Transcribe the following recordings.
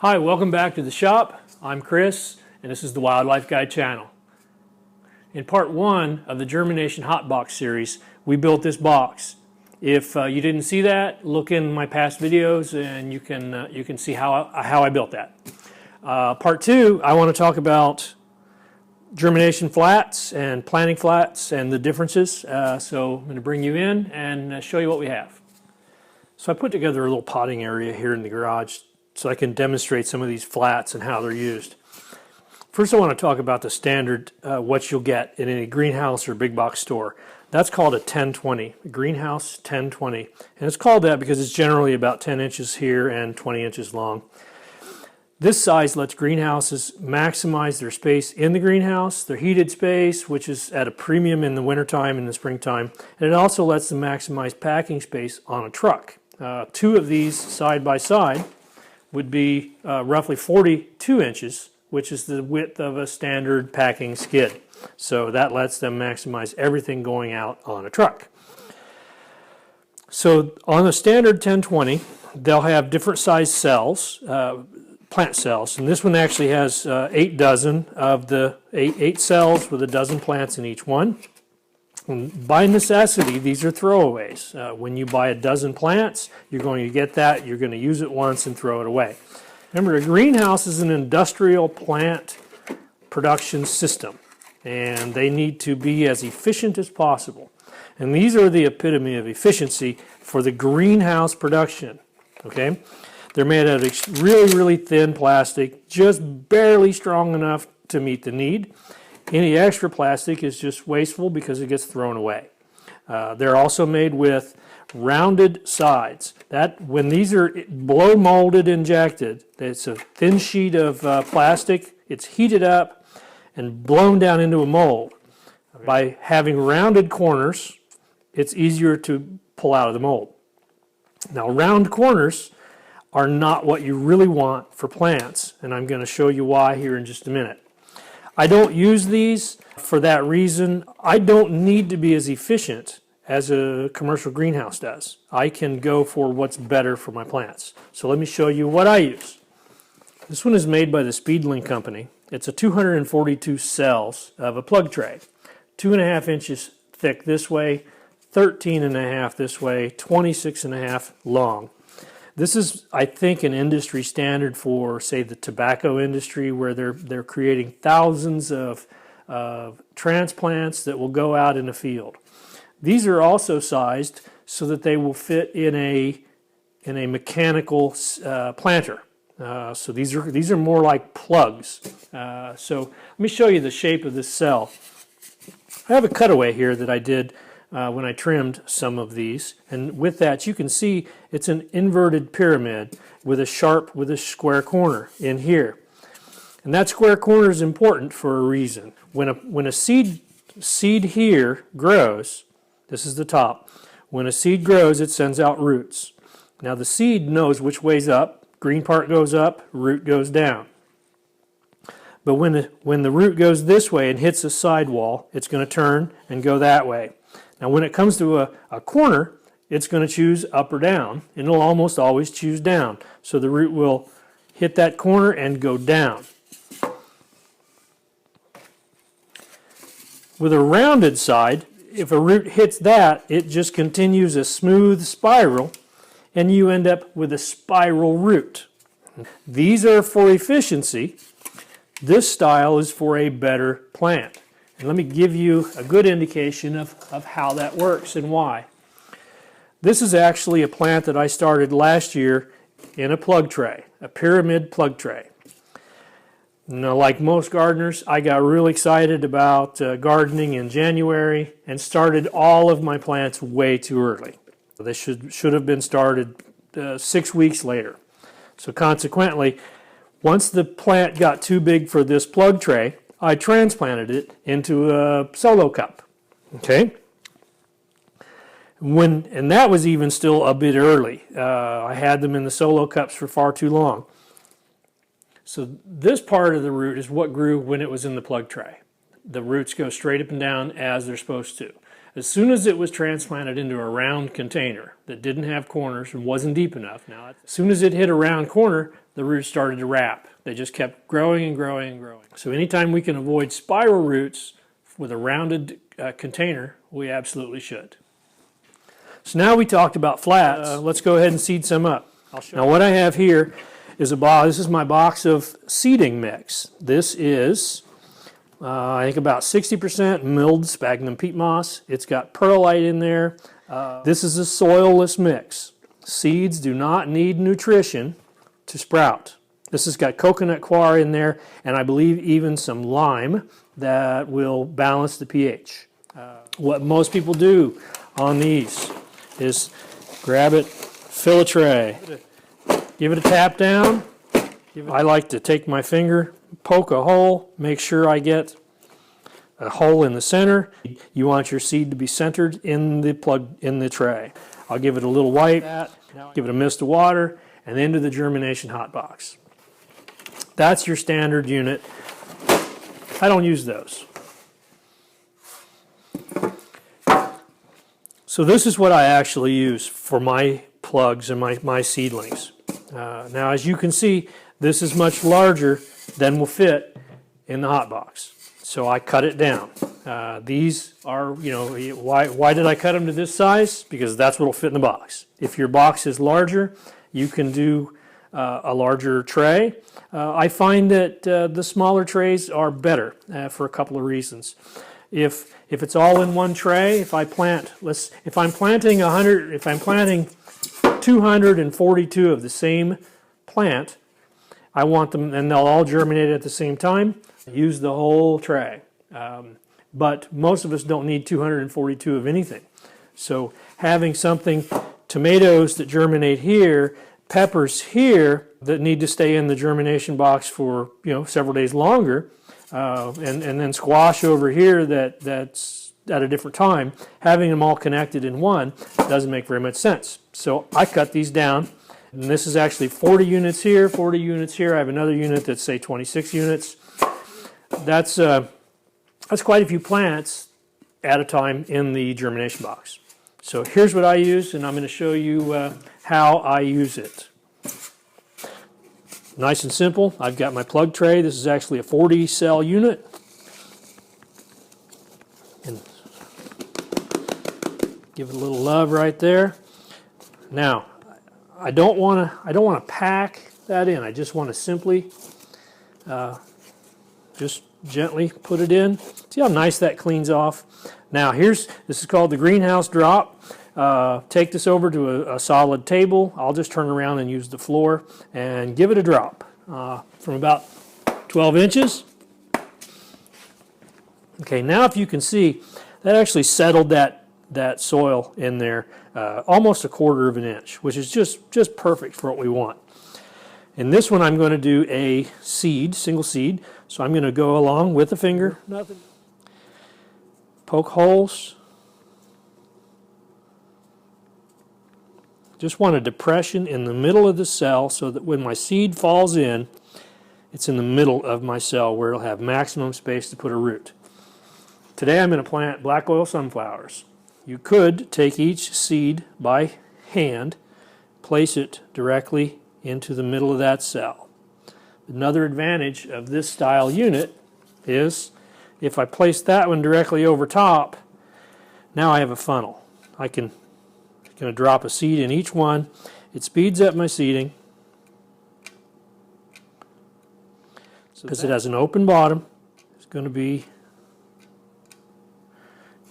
Hi, welcome back to the shop. I'm Chris, and this is the Wildlife Guide channel. In part one of the Germination Hot Box series, we built this box. If you didn't see that, look in my past videos and you can see how I built that. Part two, I want to talk about germination flats and planting flats and the differences. So I'm going to bring you in and show you what we have. So I put together a little potting area here in the garage so I can demonstrate some of these flats and how they're used. First I want to talk about the standard, what you'll get in any greenhouse or big box store. That's called a 1020, a greenhouse 1020. And it's called that because it's generally about 10 inches here and 20 inches long. This size lets greenhouses maximize their space in the greenhouse, their heated space, which is at a premium in the wintertime and the springtime. And it also lets them maximize packing space on a truck. Two of these side by side would be roughly 42 inches, which is the width of a standard packing skid. So that lets them maximize everything going out on a truck. So on the standard 1020, they'll have different size cells, plant cells, and this one actually has 8 dozen of the eight cells with a dozen plants in each one. And by necessity, these are throwaways. When you buy a dozen plants, you're going to get that, you're going to use it once and throw it away. Remember, a greenhouse is an industrial plant production system, and they need to be as efficient as possible. And these are the epitome of efficiency for the greenhouse production, okay? They're made out of really, really thin plastic, just barely strong enough to meet the need. Any extra plastic is just wasteful because it gets thrown away. They're also made with rounded sides. That when these are blow molded injected, it's a thin sheet of plastic, it's heated up and blown down into a mold. Okay. By having rounded corners, it's easier to pull out of the mold. Now, round corners are not what you really want for plants, and I'm going to show you why here in just a minute. I don't use these for that reason. I don't need to be as efficient as a commercial greenhouse does. I can go for what's better for my plants. So let me show you what I use. This one is made by the Seedling company. It's a 242 cells of a plug tray, 2.5 inches thick this way, 13.5 this way, 26.5 long. This is, I think, an industry standard for, say, the tobacco industry, where they're creating thousands of transplants that will go out in the field. These are also sized so that they will fit in a mechanical planter. So these are more like plugs. So let me show you the shape of this cell. I have a cutaway here that I did when I trimmed some of these, and with that you can see it's an inverted pyramid with a square corner in here, and that square corner is important for a reason. When a seed here grows, this is the top. When a seed grows, it sends out roots. Now the seed knows which way's up. Green part goes up, root goes down. But when the root goes this way and hits a sidewall, it's going to turn and go that way. Now when it comes to a corner, it's going to choose up or down, and it'll almost always choose down. So the root will hit that corner and go down. With a rounded side, if a root hits that, it just continues a smooth spiral, and you end up with a spiral root. These are for efficiency. This style is for a better plant. And let me give you a good indication of how that works and why. This is actually a plant that I started last year in a plug tray, a pyramid plug tray. Now, like most gardeners, I got really excited about gardening in January and started all of my plants way too early. They should have been started 6 weeks later. So consequently, once the plant got too big for this plug tray, I transplanted it into a solo cup, okay? And that was even still a bit early. I had them in the solo cups for far too long. So this part of the root is what grew when it was in the plug tray. The roots go straight up and down as they're supposed to. As soon as it was transplanted into a round container that didn't have corners and wasn't deep enough, now as soon as it hit a round corner, the roots started to wrap. They just kept growing and growing and growing. So anytime we can avoid spiral roots with a rounded container, we absolutely should. So now we talked about flats. Let's go ahead and seed some up. Now what I have here is a box. This is my box of seeding mix. This is, I think, about 60% milled sphagnum peat moss. It's got perlite in there. This is a soilless mix. Seeds do not need nutrition to sprout. This has got coconut coir in there, and I believe even some lime that will balance the pH. What most people do on these is grab it, fill a tray, give it a tap down. I like to take my finger, poke a hole, make sure I get a hole in the center. You want your seed to be centered in the plug in the tray. I'll give it a little wipe, give it a mist of water, and into the Germination Hot Box. That's your standard unit. I don't use those. So this is what I actually use for my plugs and my seedlings. Now, as you can see, this is much larger than will fit in the hot box. So I cut it down. These are, why did I cut them to this size? Because that's what will fit in the box. If your box is larger, you can do a larger tray. I find that the smaller trays are better for a couple of reasons. If it's all in one tray, if I'm planting 242 of the same plant, I want them, and they'll all germinate at the same time. Use the whole tray. But most of us don't need 242 of anything. So having something, tomatoes that germinate here, peppers here that need to stay in the germination box for several days longer, and then squash over here that's at a different time, having them all connected in one doesn't make very much sense. So I cut these down, and this is actually 40 units here, 40 units here. I have another unit that's, say, 26 units. That's quite a few plants at a time in the germination box. So here's what I use, and I'm going to show you how I use it. Nice and simple. I've got my plug tray. This is actually a 40 cell unit. And give it a little love right there. Now, I don't want to pack that in. I just want to simply just gently put it in. See how nice that cleans off. Now this is called the greenhouse drop. Take this over to a solid table. I'll just turn around and use the floor and give it a drop from about 12 inches. Okay, now if you can see, that actually settled that soil in there almost 1/4 of an inch, which is just perfect for what we want. In this one, I'm going to do a seed, single seed. So I'm going to go along with the finger, poke holes. Just want a depression in the middle of the cell so that when my seed falls in, it's in the middle of my cell where it'll have maximum space to put a root. Today I'm going to plant black oil sunflowers. You could take each seed by hand, place it directly into the middle of that cell. Another advantage of this style unit is if I place that one directly over top, now I have a funnel. I'm going to drop a seed in each one. It speeds up my seeding because it has an open bottom. It's going to be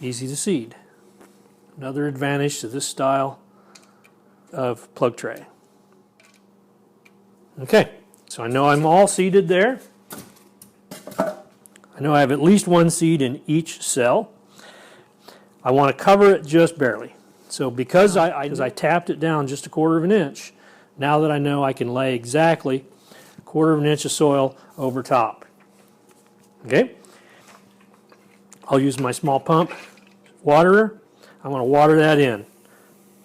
easy to seed. Another advantage to this style of plug tray. Okay. So I know I'm all seeded there. I know I have at least one seed in each cell. I want to cover it just barely. So because I tapped it down just 1/4 of an inch, now that I know I can lay exactly 1/4 of an inch of soil over top. Okay? I'll use my small pump waterer. I want to water that in.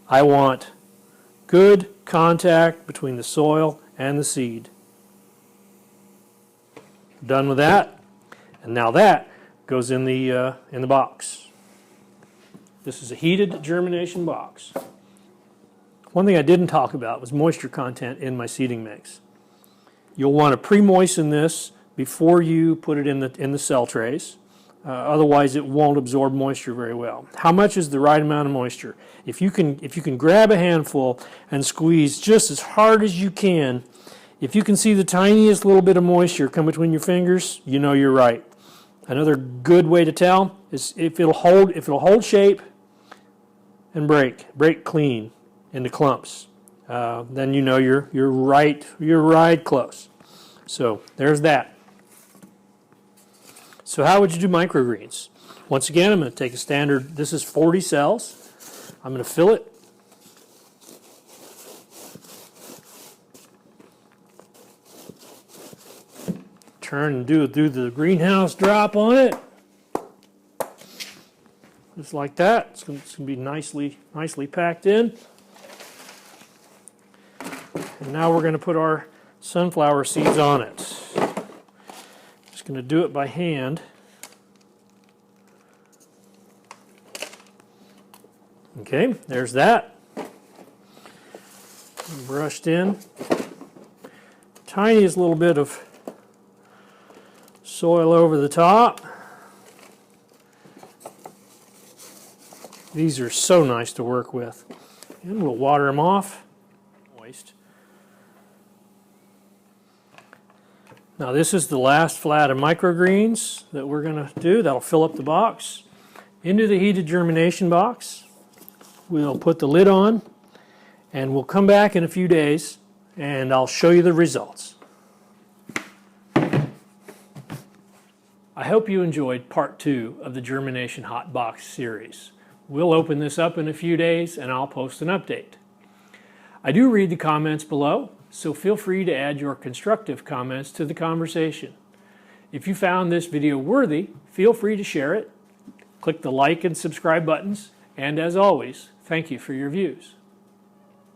I want good contact between the soil and the seed. Done with that, and now that goes in the box. This is a heated germination box. One thing I didn't talk about was moisture content in my seeding mix. You'll want to pre-moisten this before you put it in the cell trays. Otherwise, it won't absorb moisture very well. How much is the right amount of moisture? If you can grab a handful and squeeze just as hard as you can, if you can see the tiniest little bit of moisture come between your fingers, you know you're right. Another good way to tell is if it'll hold shape and break clean into clumps, then you know you're right close. So there's that. So how would you do microgreens? Once again, I'm going to take a standard, this is 40 cells. I'm going to fill it. Turn and do the greenhouse drop on it. Just like that. It's going to be nicely packed in. And now we're going to put our sunflower seeds on it. Just going to do it by hand. Okay, there's that. Brushed in. Tiniest little bit of soil over the top. These are so nice to work with. And we'll water them off. Moist. Now this is the last flat of microgreens that we're going to do. That'll fill up the box. Into the heated germination box. We'll put the lid on and we'll come back in a few days and I'll show you the results. I hope you enjoyed part 2 of the Germination Hot Box series. We'll open this up in a few days and I'll post an update. I do read the comments below, so feel free to add your constructive comments to the conversation. If you found this video worthy, feel free to share it. Click the like and subscribe buttons, and as always, thank you for your views.